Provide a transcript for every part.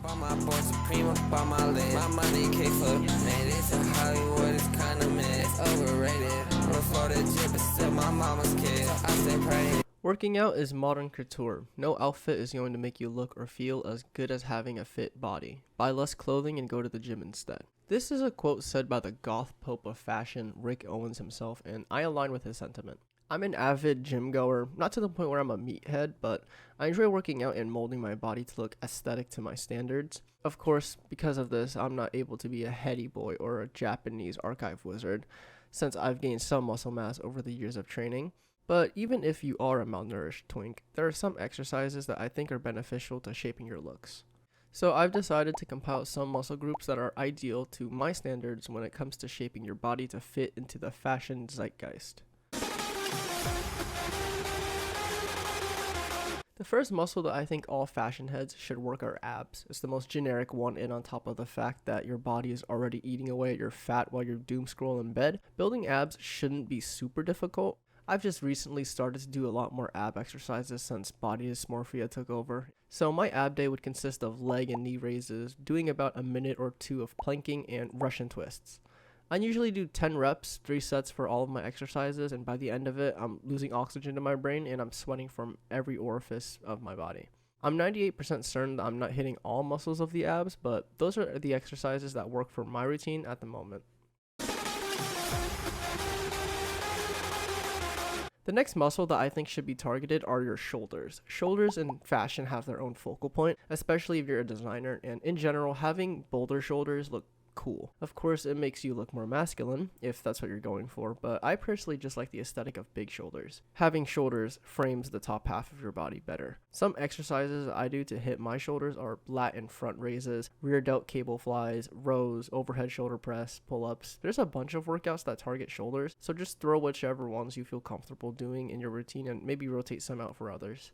On my board supreme up on my list. My money came for man, it's in Hollywood, it's kinda mid. It's overrated. Before the gym, but still my mama's kid. I stay praying. Working out is modern couture. No outfit is going to make you look or feel as good as having a fit body. Buy less clothing and go to the gym instead. This is a quote said by the goth pope of fashion, Rick Owens himself, and I align with his sentiment. I'm an avid gym goer, not to the point where I'm a meathead, but I enjoy working out and molding my body to look aesthetic to my standards. Of course, because of this, I'm not able to be a heady boy or a Japanese archive wizard, since I've gained some muscle mass over the years of training. But even if you are a malnourished twink, there are some exercises that I think are beneficial to shaping your looks. So I've decided to compile some muscle groups that are ideal to my standards when it comes to shaping your body to fit into the fashion zeitgeist. The first muscle that I think all fashion heads should work are abs. It's the most generic one, and on top of the fact that your body is already eating away at your fat while you're doom scroll in bed, building abs shouldn't be super difficult. I've just recently started to do a lot more ab exercises since body dysmorphia took over. So my ab day would consist of leg and knee raises, doing about a minute or two of planking and Russian twists. I usually do 10 reps, 3 sets for all of my exercises, and by the end of it, I'm losing oxygen to my brain and I'm sweating from every orifice of my body. I'm 98% certain that I'm not hitting all muscles of the abs, but those are the exercises that work for my routine at the moment. The next muscle that I think should be targeted are your shoulders. Shoulders in fashion have their own focal point, especially if you're a designer, and in general, having boulder shoulders look cool. Of course, it makes you look more masculine, if that's what you're going for, but I personally just like the aesthetic of big shoulders. Having shoulders frames the top half of your body better. Some exercises I do to hit my shoulders are lat and front raises, rear delt cable flies, rows, overhead shoulder press, pull-ups. There's a bunch of workouts that target shoulders, so just throw whichever ones you feel comfortable doing in your routine and maybe rotate some out for others.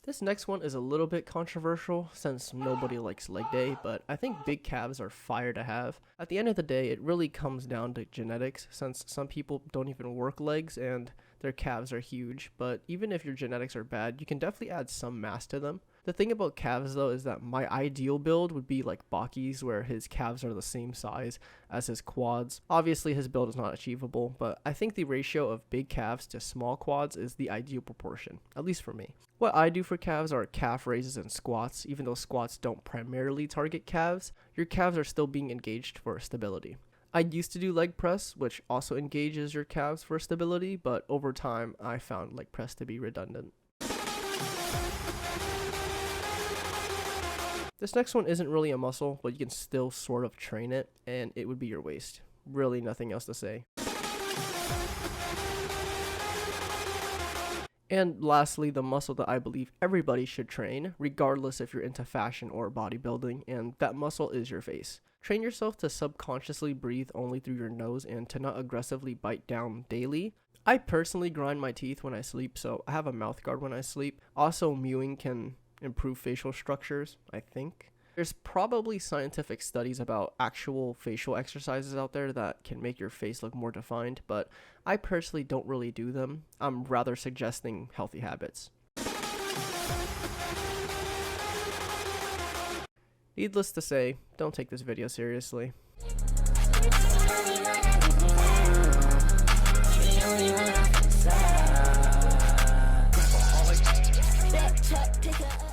This next one is a little bit controversial since nobody likes leg day, but I think big calves are fire to have. At the end of the day, it really comes down to genetics, since some people don't even work legs and their calves are huge, but even if your genetics are bad, you can definitely add some mass to them. The thing about calves though is that my ideal build would be like Baki's, where his calves are the same size as his quads. Obviously his build is not achievable, but I think the ratio of big calves to small quads is the ideal proportion, at least for me. What I do for calves are calf raises and squats. Even though squats don't primarily target calves, your calves are still being engaged for stability. I used to do leg press, which also engages your calves for stability, but over time I found leg press to be redundant. This next one isn't really a muscle, but you can still sort of train it, and it would be your waist. Really nothing else to say. And lastly, the muscle that I believe everybody should train, regardless if you're into fashion or bodybuilding, and that muscle is your face. Train yourself to subconsciously breathe only through your nose and to not aggressively bite down daily. I personally grind my teeth when I sleep, so I have a mouth guard when I sleep. Also, mewing can improve facial structures, I think. There's probably scientific studies about actual facial exercises out there that can make your face look more defined, but I personally don't really do them. I'm rather suggesting healthy habits. Needless to say, don't take this video seriously. Check,